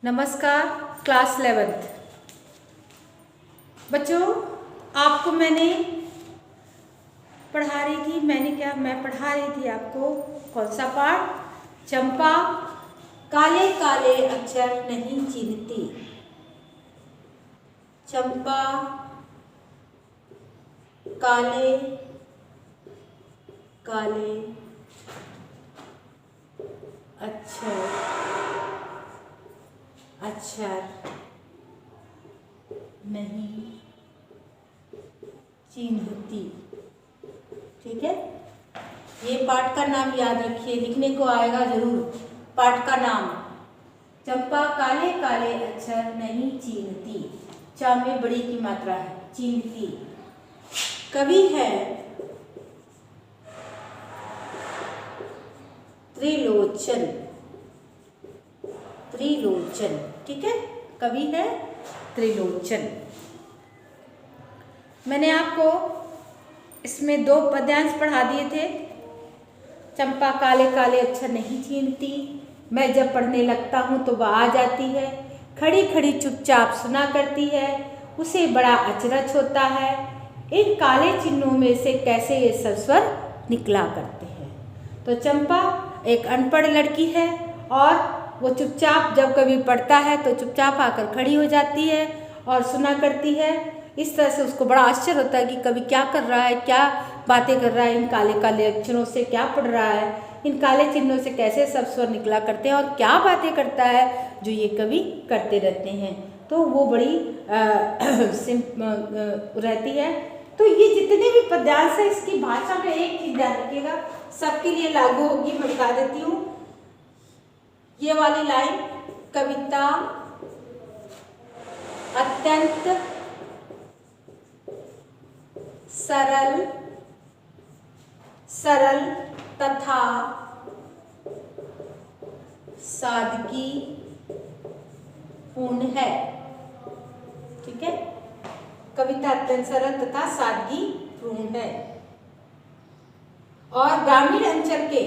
नमस्कार class 11th बच्चों, आपको मैं पढ़ा रही थी आपको कौन सा पाठ? चंपा काले काले अक्षर नहीं चीनती। चंपा काले काले अक्षर नहीं चिन्हती। ठीक है, ये पाठ का नाम याद रखिए, लिखने को आएगा जरूर। पाठ का नाम चंपा काले काले अक्षर नहीं चीनती। चा में बड़ी की मात्रा है, चीनती। कवि है त्रिलोचन। त्रिलोचन, ठीक है, कवि है त्रिलोचन। मैंने आपको इसमें 2 पद्यांश पढ़ा दिए थे। चंपा काले काले अक्षर नहीं चीनती, मैं जब पढ़ने लगता हूँ तो वह आ जाती है, खड़ी खड़ी चुपचाप सुना करती है, उसे बड़ा अचरज होता है, इन काले चिन्हों में से कैसे ये सब स्वर निकला करते हैं। तो चंपा एक अनपढ़ लड़की है और वो चुपचाप जब कभी पढ़ता है तो चुपचाप आकर खड़ी हो जाती है और सुना करती है। इस तरह से उसको बड़ा आश्चर्य होता है कि कवि क्या कर रहा है, क्या बातें कर रहा है, इन काले काले अक्षरों से क्या पढ़ रहा है, इन काले चिन्हों से कैसे सब स्वर निकला करते हैं और क्या बातें करता है जो ये कवि करते रहते हैं। तो वो बड़ी रहती है। तो ये जितने भी पद्यांश है, इसकी भाषा में एक चीज ध्यान रखिएगा, सबके लिए लागू होगी। मैं बता देती हूँ, ये वाली लाइन, कविता अत्यंत सरल तथा सादगी पूर्ण है। ठीक है, कविता अत्यंत सरल तथा सादगी पूर्ण है और ग्रामीण अंचल के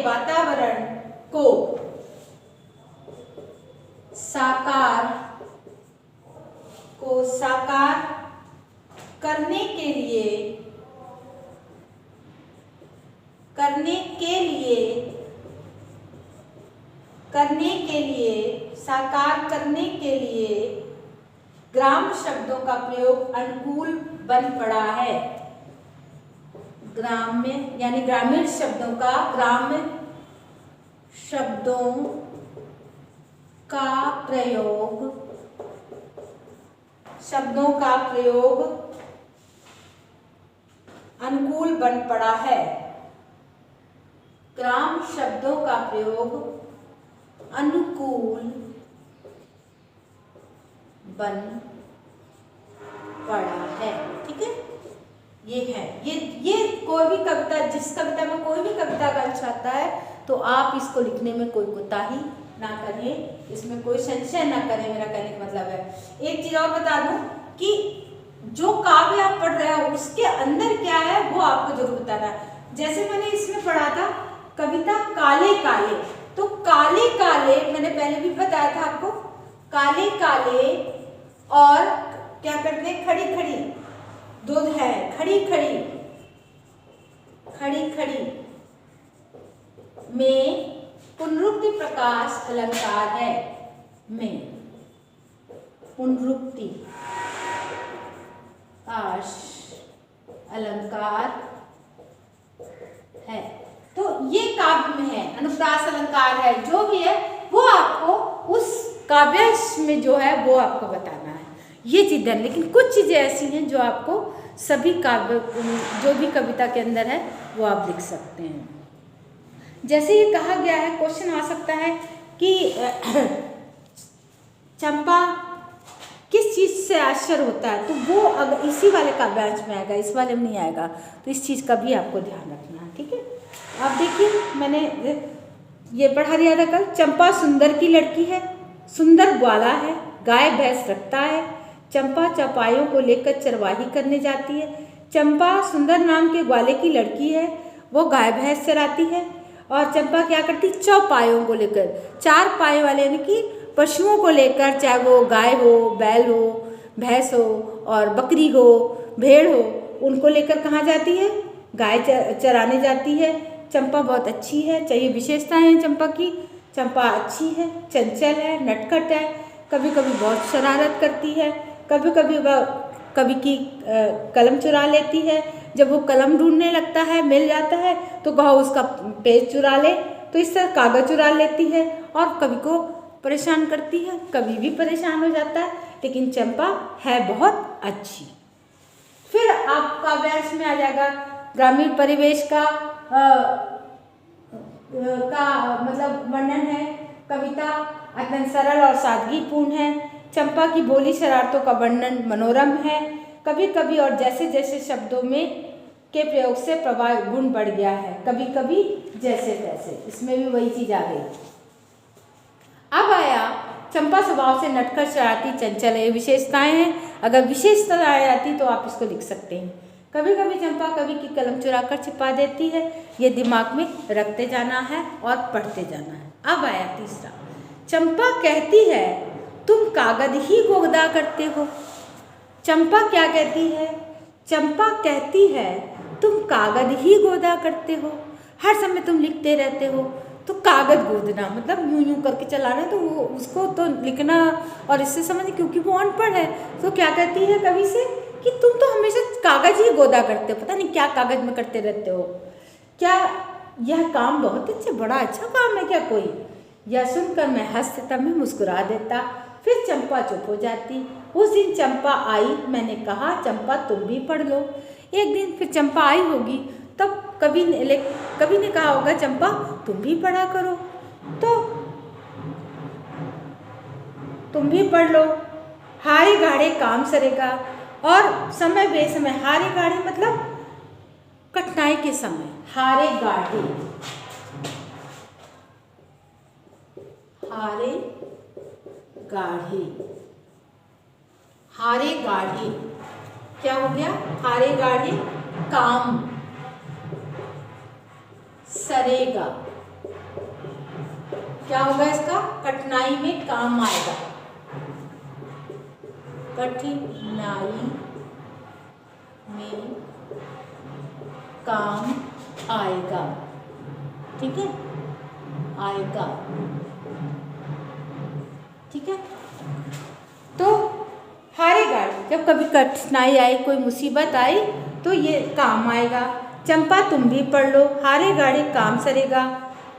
वातावरण को साकार करने के लिए ग्राम शब्दों का प्रयोग अनुकूल बन पड़ा है। ग्राम में यानी ग्रामीण शब्दों का प्रयोग अनुकूल बन पड़ा है। ग्राम शब्दों का प्रयोग अनुकूल बन पड़ा है। ठीक है, ये है, ये कोई भी कविता, जिस कविता में कोई भी कविता का अंश आता है तो आप इसको लिखने में कोई कोताही ना करें, इसमें कोई संशय ना करें। मेरा कहने का मतलब है, एक चीज और बता दूं कि जो काव्य आप पढ़ रहे हो उसके अंदर क्या है वो आपको जरूर बताना है। जैसे मैंने इसमें पढ़ा था कविता काले काले, तो काले काले मैंने पहले भी बताया था आपको, काले काले और क्या करते हैं, खड़ी खड़ी, दूध है, खड़ी खड़ी में पुनरुक्ति प्रकाश अलंकार है। में पुनरुक्ति अलंकार है, तो ये काव्य में है, अनुप्रास अलंकार है, जो भी है वो आपको उस काव्य में जो है वो आपको बताना है। ये चीज़ है, लेकिन कुछ चीज़ें ऐसी हैं जो आपको सभी काव्य, जो भी कविता के अंदर है वो आप लिख सकते हैं। जैसे ये कहा गया है, क्वेश्चन आ सकता है कि चंपा किस चीज़ से आश्चर्य होता है, तो वो अगर इसी वाले काव्यांश में आएगा, इस वाले में नहीं आएगा, तो इस चीज़ का भी आपको ध्यान रखना है। ठीक है। आप देखिए, मैंने ये पढ़ा दिया था कल। चंपा सुंदर की लड़की है, सुंदर ग्वाला है, गाय भैंस रखता है। चंपा चौपायों को लेकर चरवाही करने जाती है। चंपा सुंदर नाम के ग्वाले की लड़की है, वो गाय भैंस चराती है। और चंपा क्या करती, चौपायों को लेकर, चार पाए वाले यानी कि पशुओं को लेकर, चाहे वो गाय हो, बैल हो, भैंस हो और बकरी हो, भेड़ हो, उनको लेकर कहाँ जाती है, गाय चराने जाती है। चंपा बहुत अच्छी है, चाहिए विशेषताएं हैं चंपा की। चंपा अच्छी है, चंचल है, नटखट है, कभी कभी बहुत शरारत करती है, कभी कभी वह कभी की कलम चुरा लेती है। जब वो कलम ढूंढने लगता है, मिल जाता है तो वह उसका पेज चुरा ले, तो इस तरह कागज चुरा लेती है और कभी को परेशान करती है, कभी भी परेशान हो जाता है, लेकिन चंपा है बहुत अच्छी। फिर आपका अभ्यास में आ जाएगा ग्रामीण परिवेश का मतलब वर्णन है। कविता अत्यंत सरल और सादगीपूर्ण है। चंपा की भोली शरारतों का वर्णन मनोरम है। कभी कभी और जैसे जैसे शब्दों में के प्रयोग से प्रभाव गुण बढ़ गया है, कभी कभी जैसे तैसे, इसमें भी वही चीज आ गई। अब आया चंपा स्वभाव से नटखट, शरारती, चंचल है, विशेषताएं हैं। अगर विशेषताएं आती तो आप इसको लिख सकते हैं। कभी कभी चंपा कवि की कलम चुरा कर छिपा देती है, ये दिमाग में रखते जाना है और पढ़ते जाना है। अब आया तीसरा, चंपा कहती है तुम कागज ही गोदा करते हो। चंपा क्या कहती है, चंपा कहती है तुम कागज ही गोदा करते हो, हर समय तुम लिखते रहते हो। तो कागज गोदना मतलब यूं यूं करके चलाना, तो वो उसको तो लिखना और इससे समझ, क्योंकि वो अनपढ़ है। तो क्या कहती है कवि से कि तुम तो हमेशा कागज ही गोदा करते हो, पता नहीं क्या कागज में करते रहते हो, क्या यह काम बहुत अच्छा, बड़ा अच्छा काम है क्या कोई। यह सुनकर मैं हंसता, मैं मुस्कुरा देता। फिर चंपा चुप हो जाती। उस दिन चंपा आई, मैंने कहा चंपा तुम भी पढ़ लो। एक दिन फिर चंपा आई होगी, तब कवि ने कहा होगा चंपा तुम भी पढ़ा करो, तो तुम भी पढ़ लो। हारे गाड़े काम सरेगा, और समय बेसमय, हारे गाड़े मतलब कठिनाई के समय, हारे गाड़े, हारे गाढ़े, हारे गाढ़े क्या हो गया, हारे गाढ़े काम सरेगा, क्या होगा इसका, कठिनाई में काम आएगा, कठिनाई में काम आएगा, ठीक है, आएगा, ठीक है। तो हारे गाड़े, जब कभी कठिनाई आई, कोई मुसीबत आई तो ये काम आएगा। चंपा तुम भी पढ़ लो, हारे गाड़े काम सरेगा।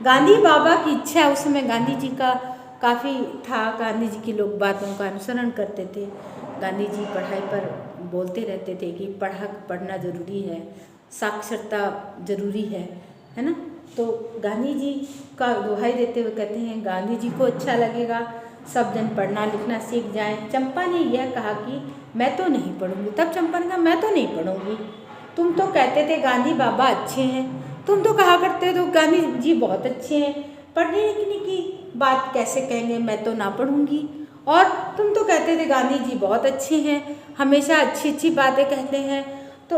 गांधी बाबा की इच्छा, उस समय गांधी जी का काफ़ी था, गांधी जी की लोग बातों का अनुसरण करते थे। गांधी जी पढ़ाई पर बोलते रहते थे कि पढ़ना ज़रूरी है, साक्षरता ज़रूरी है ना। तो गांधी जी का दुहाई देते हुए कहते हैं गांधी जी को अच्छा लगेगा सब जन पढ़ना लिखना सीख जाएं। चंपा ने यह कहा कि मैं तो नहीं पढ़ूंगी। तब चंपा ने कहा मैं तो नहीं पढ़ूंगी, तुम तो कहते थे गांधी बाबा अच्छे हैं, तुम तो कहा करते तो गांधी जी बहुत अच्छे हैं, पढ़ने लिखने की बात कैसे कहेंगे, मैं तो ना पढ़ूंगी। और तुम तो कहते थे गांधी जी बहुत अच्छे हैं, हमेशा अच्छी अच्छी बातें कहते हैं। तो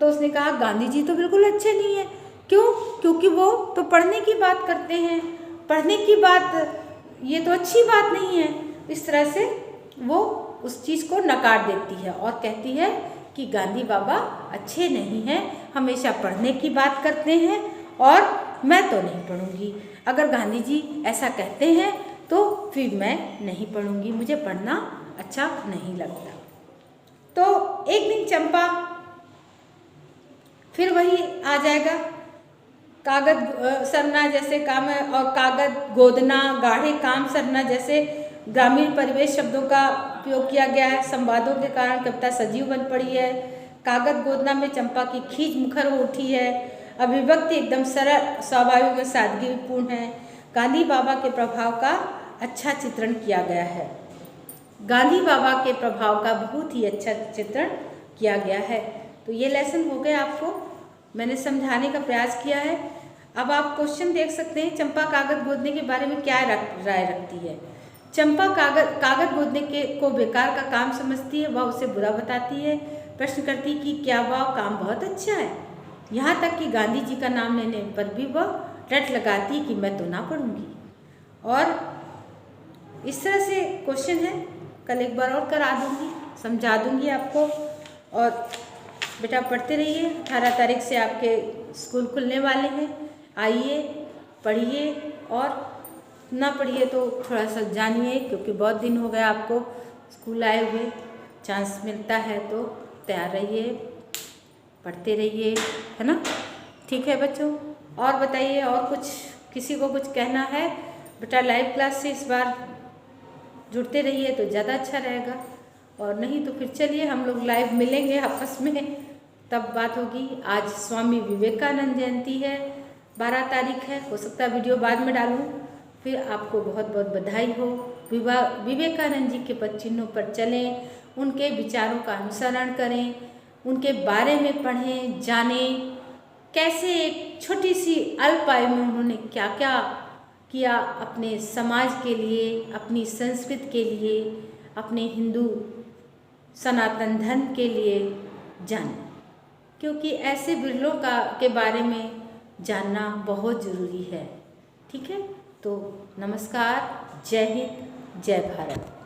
उसने कहा गांधी जी तो बिल्कुल अच्छे नहीं है। क्यों? क्योंकि वो तो पढ़ने की बात करते हैं, पढ़ने की बात ये तो अच्छी बात नहीं है। इस तरह से वो उस चीज़ को नकार देती है और कहती है कि गांधी बाबा अच्छे नहीं हैं, हमेशा पढ़ने की बात करते हैं और मैं तो नहीं पढ़ूंगी। अगर गांधी जी ऐसा कहते हैं तो फिर मैं नहीं पढ़ूंगी, मुझे पढ़ना अच्छा नहीं लगता। तो एक दिन चंपा फिर वही आ जाएगा, कागज सरना जैसे काम है और कागज गोदना, गाढ़े काम सरना जैसे ग्रामीण परिवेश शब्दों का उपयोग किया गया है। संवादों के कारण कविता सजीव बन पड़ी है। कागज गोदना में चंपा की खींच मुखर हो उठी है। अभिव्यक्ति एकदम सरल, स्वाभाविक और सादगीपूर्ण है। गांधी बाबा के प्रभाव का अच्छा चित्रण किया गया है। गांधी बाबा के प्रभाव का बहुत ही अच्छा चित्रण किया गया है। तो ये लेसन हो गया आपको मैंने समझाने का प्रयास किया है। अब आप क्वेश्चन देख सकते हैं, चंपा कागज गोदने के बारे में क्या राय रखती है। चंपा कागज गोदने के को बेकार का काम समझती है, वह उसे बुरा बताती है। प्रश्न करती कि क्या वह काम बहुत अच्छा है। यहाँ तक कि गांधी जी का नाम लेने पर भी वह रट लगाती कि मैं तो ना पढ़ूंगी। और इस तरह से क्वेश्चन है, कल एक बार और करा दूंगी, समझा दूंगी आपको। और बेटा पढ़ते रहिए, 18 तारीख से आपके स्कूल खुलने वाले हैं। आइए पढ़िए, और ना पढ़िए तो थोड़ा सा जानिए, क्योंकि बहुत दिन हो गए आपको स्कूल आए हुए। चांस मिलता है तो तैयार रहिए, पढ़ते रहिए, है ना। ठीक है बच्चों, और बताइए, और कुछ किसी को कुछ कहना है? बेटा लाइव क्लास से इस बार जुड़ते रहिए तो ज़्यादा अच्छा रहेगा, और नहीं तो फिर चलिए हम लोग लाइव मिलेंगे आपस में, तब बात होगी। आज स्वामी विवेकानंद जयंती है, 12 तारीख है। हो सकता है वीडियो बाद में डालूँ। फिर आपको बहुत बहुत बधाई हो। विवेकानंद जी के पद चिन्हों पर चलें, उनके विचारों का अनुसरण करें, उनके बारे में पढ़ें, जानें, कैसे एक छोटी सी अल्प आयु में उन्होंने क्या क्या किया अपने समाज के लिए, अपनी संस्कृति के लिए, अपने हिंदू सनातन धर्म के लिए जानें, क्योंकि ऐसे बिरलों के बारे में जानना बहुत ज़रूरी है। ठीक है, तो नमस्कार, जय हिंद, जय भारत।